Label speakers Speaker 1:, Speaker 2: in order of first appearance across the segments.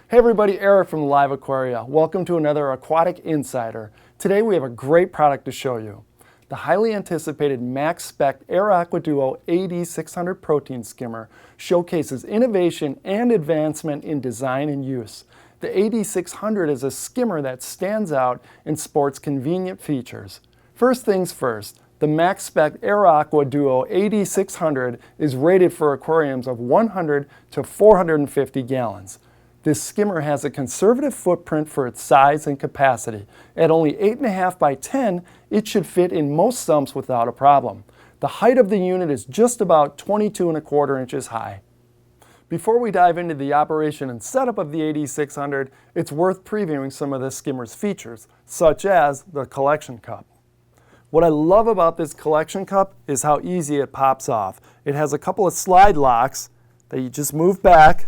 Speaker 1: Hey everybody, Eric from LiveAquaria. Welcome to another Aquatic Insider. Today we have a great product to show you. The highly anticipated Maxspect Aeraqua Duo AD600 protein skimmer showcases innovation and advancement in design and use. The AD600 is a skimmer that stands out and sports convenient features. First things first, the Maxspect Aeraqua Duo AD600 is rated for aquariums of 100 to 450 gallons. This skimmer has a conservative footprint for its size and capacity. At only 8.5 by 10, it should fit in most sumps without a problem. The height of the unit is just about 22.25 inches high. Before we dive into the operation and setup of the AD600, it's worth previewing some of the skimmer's features, such as the collection cup. What I love about this collection cup is how easy it pops off. It has a couple of slide locks that you just move back,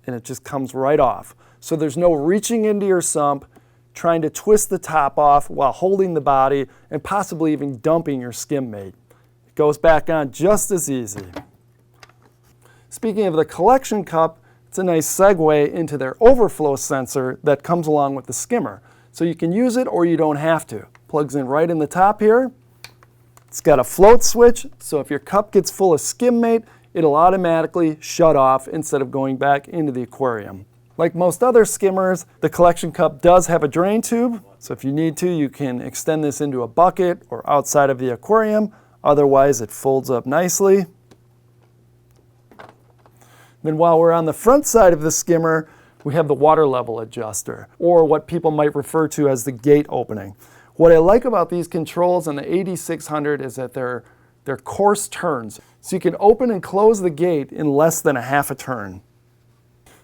Speaker 1: and it just comes right off. So there's no reaching into your sump, trying to twist the top off while holding the body, and possibly even dumping your skim mate. It goes back on just as easy. Speaking of the collection cup, it's a nice segue into their overflow sensor that comes along with the skimmer. So you can use it or you don't have to. Plugs in right in the top here. It's got a float switch, so if your cup gets full of skim mate, it'll automatically shut off instead of going back into the aquarium. Like most other skimmers, the collection cup does have a drain tube, so if you need to, you can extend this into a bucket or outside of the aquarium. Otherwise, it folds up nicely. Then while we're on the front side of the skimmer, we have the water level adjuster, or what people might refer to as the gate opening. What I like about these controls on the AD600 is that they're coarse turns. So you can open and close the gate in less than a half a turn.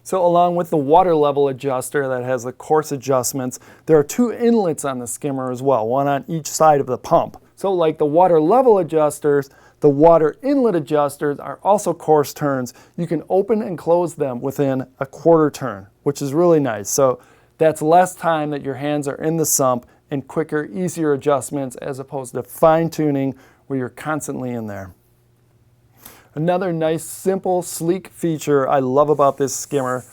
Speaker 1: So along with the water level adjuster that has the coarse adjustments, there are two inlets on the skimmer as well, one on each side of the pump. So like the water level adjusters, the water inlet adjusters are also coarse turns. You can open and close them within a quarter turn, which is really nice. So that's less time that your hands are in the sump and quicker, easier adjustments as opposed to fine-tuning where you're constantly in there. Another nice, simple, sleek feature I love about this skimmer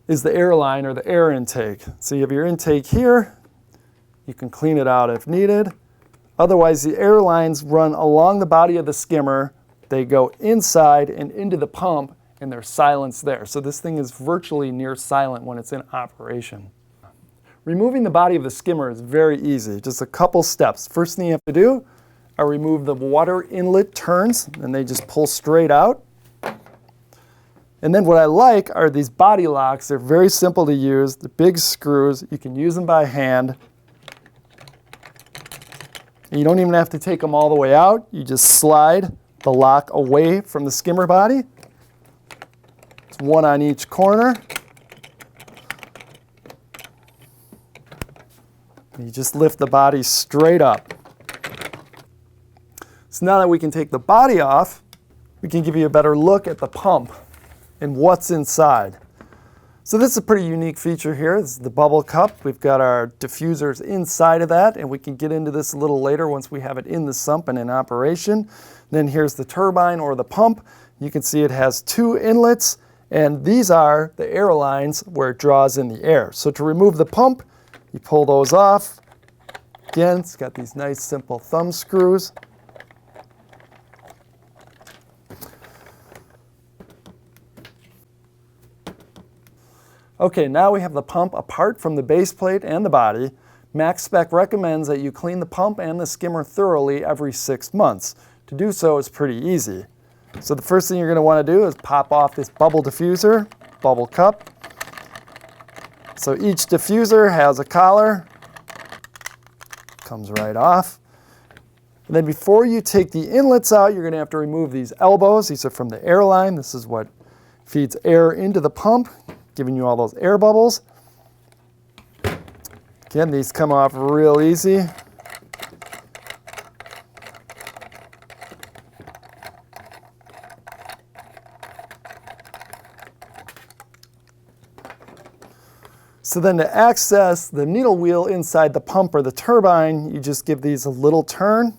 Speaker 1: is the air line or the air intake. So you have your intake here. You can clean it out if needed. Otherwise, the air lines run along the body of the skimmer. They go inside and into the pump, and they're silenced there. So this thing is virtually near silent when it's in operation. Removing the body of the skimmer is very easy, just a couple steps. First thing you have to do, I remove the water inlet turns, and they just pull straight out. And then what I like are these body locks. They're very simple to use. The big screws, you can use them by hand. And you don't even have to take them all the way out. You just slide the lock away from the skimmer body. It's one on each corner. And you just lift the body straight up. So now that we can take the body off, we can give you a better look at the pump and what's inside. So this is a pretty unique feature here. This is the bubble cup. We've got our diffusers inside of that, and we can get into this a little later once we have it in the sump and in operation. Then here's the turbine or the pump. You can see it has two inlets, and these are the air lines where it draws in the air. So to remove the pump, you pull those off. Again, it's got these nice simple thumb screws. Okay, now we have the pump apart from the base plate and the body. Maxspect recommends that you clean the pump and the skimmer thoroughly every 6 months. To do so is pretty easy. So the first thing you're going to want to do is pop off this bubble diffuser, bubble cup. So each diffuser has a collar. Comes right off. And then before you take the inlets out, you're going to have to remove these elbows. These are from the air line. This is what feeds air into the pump, giving you all those air bubbles. Again, these come off real easy. So then to access the needle wheel inside the pump or the turbine, you just give these a little turn.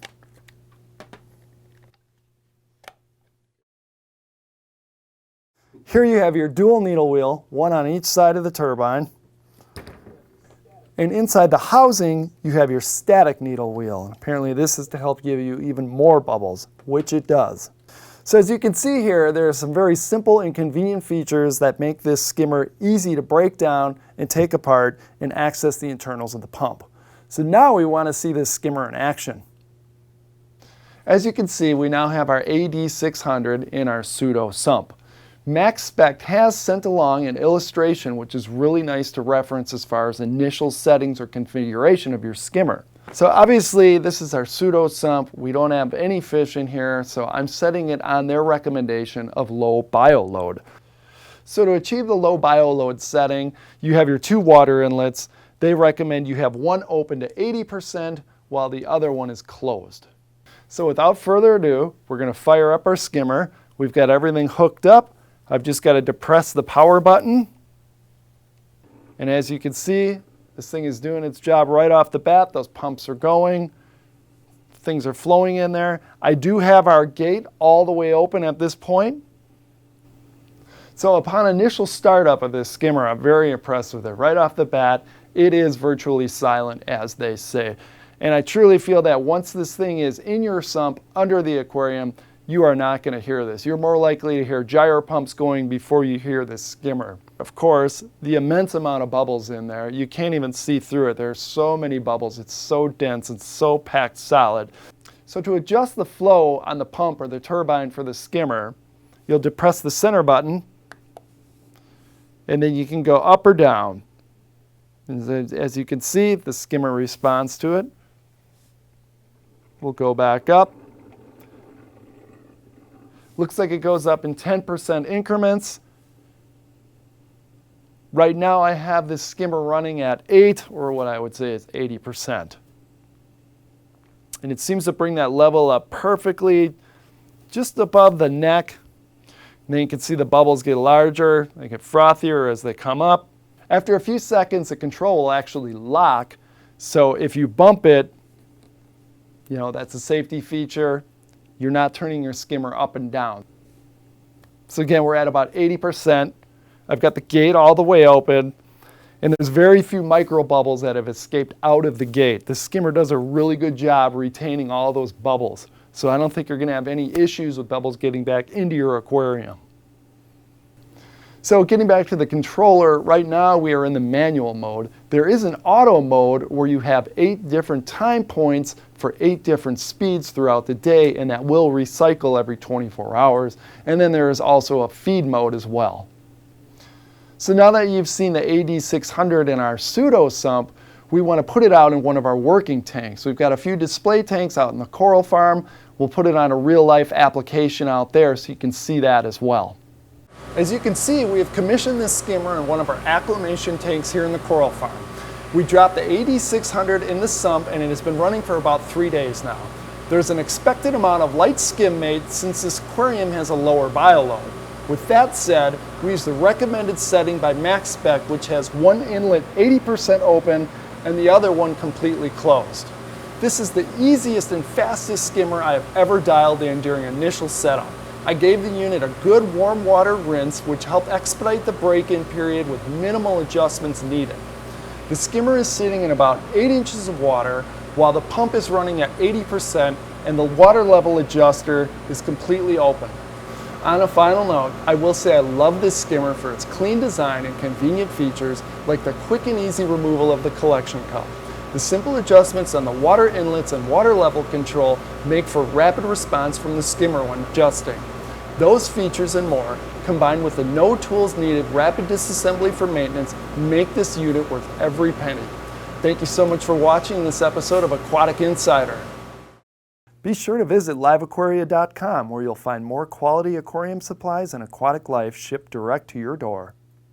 Speaker 1: Here you have your dual needle wheel, one on each side of the turbine. And inside the housing, you have your static needle wheel. And apparently this is to help give you even more bubbles, which it does. So as you can see here, there are some very simple and convenient features that make this skimmer easy to break down and take apart and access the internals of the pump. So now we want to see this skimmer in action. As you can see, we now have our AD600 in our pseudo sump. Maxspect has sent along an illustration which is really nice to reference as far as initial settings or configuration of your skimmer. So obviously this is our pseudo sump. We don't have any fish in here, so I'm setting it on their recommendation of low bioload. So to achieve the low bioload setting, you have your two water inlets. They recommend you have one open to 80% while the other one is closed. So without further ado, we're going to fire up our skimmer. We've got everything hooked up. I've just got to depress the power button. And as you can see, this thing is doing its job right off the bat. Those pumps are going. Things are flowing in there. I do have our gate all the way open at this point. So upon initial startup of this skimmer, I'm very impressed with it. Right off the bat, it is virtually silent, as they say. And I truly feel that once this thing is in your sump under the aquarium, you are not going to hear this. You're more likely to hear gyro pumps going before you hear this skimmer. Of course, the immense amount of bubbles in there, you can't even see through it. There's so many bubbles. It's so dense. It's so packed solid. So to adjust the flow on the pump or the turbine for the skimmer, you'll depress the center button, and then you can go up or down. And as you can see, the skimmer responds to it. We'll go back up. Looks like it goes up in 10% increments. Right now I have this skimmer running at 8, or what I would say is 80%. And it seems to bring that level up perfectly just above the neck. And then you can see the bubbles get larger, they get frothier as they come up. After a few seconds, the control will actually lock. So if you bump it, that's a safety feature. You're not turning your skimmer up and down. So again, we're at about 80%. I've got the gate all the way open, and there's very few micro bubbles that have escaped out of the gate. The skimmer does a really good job retaining all those bubbles. So I don't think you're going to have any issues with bubbles getting back into your aquarium. So getting back to the controller, right now we are in the manual mode. There is an auto mode where you have 8 different time points for 8 different speeds throughout the day, and that will recycle every 24 hours. And then there is also a feed mode as well. So now that you've seen the AD600 in our pseudo sump, we want to put it out in one of our working tanks. We've got a few display tanks out in the coral farm. We'll put it on a real-life application out there so you can see that as well. As you can see, we have commissioned this skimmer in one of our acclimation tanks here in the coral farm. We dropped the AD600 in the sump, and it has been running for about 3 days now. There's an expected amount of light skim mate since this aquarium has a lower bioload. With that said, we use the recommended setting by Maxspect, which has one inlet 80% open and the other one completely closed. This is the easiest and fastest skimmer I have ever dialed in during initial setup. I gave the unit a good warm water rinse, which helped expedite the break-in period with minimal adjustments needed. The skimmer is sitting in about 8 inches of water while the pump is running at 80% and the water level adjuster is completely open. On a final note, I will say I love this skimmer for its clean design and convenient features like the quick and easy removal of the collection cup. The simple adjustments on the water inlets and water level control make for rapid response from the skimmer when adjusting. Those features and more, combined with the no tools needed rapid disassembly for maintenance, make this unit worth every penny. Thank you so much for watching this episode of Aquatic Insider. Be sure to visit LiveAquaria.com, where you'll find more quality aquarium supplies and aquatic life shipped direct to your door.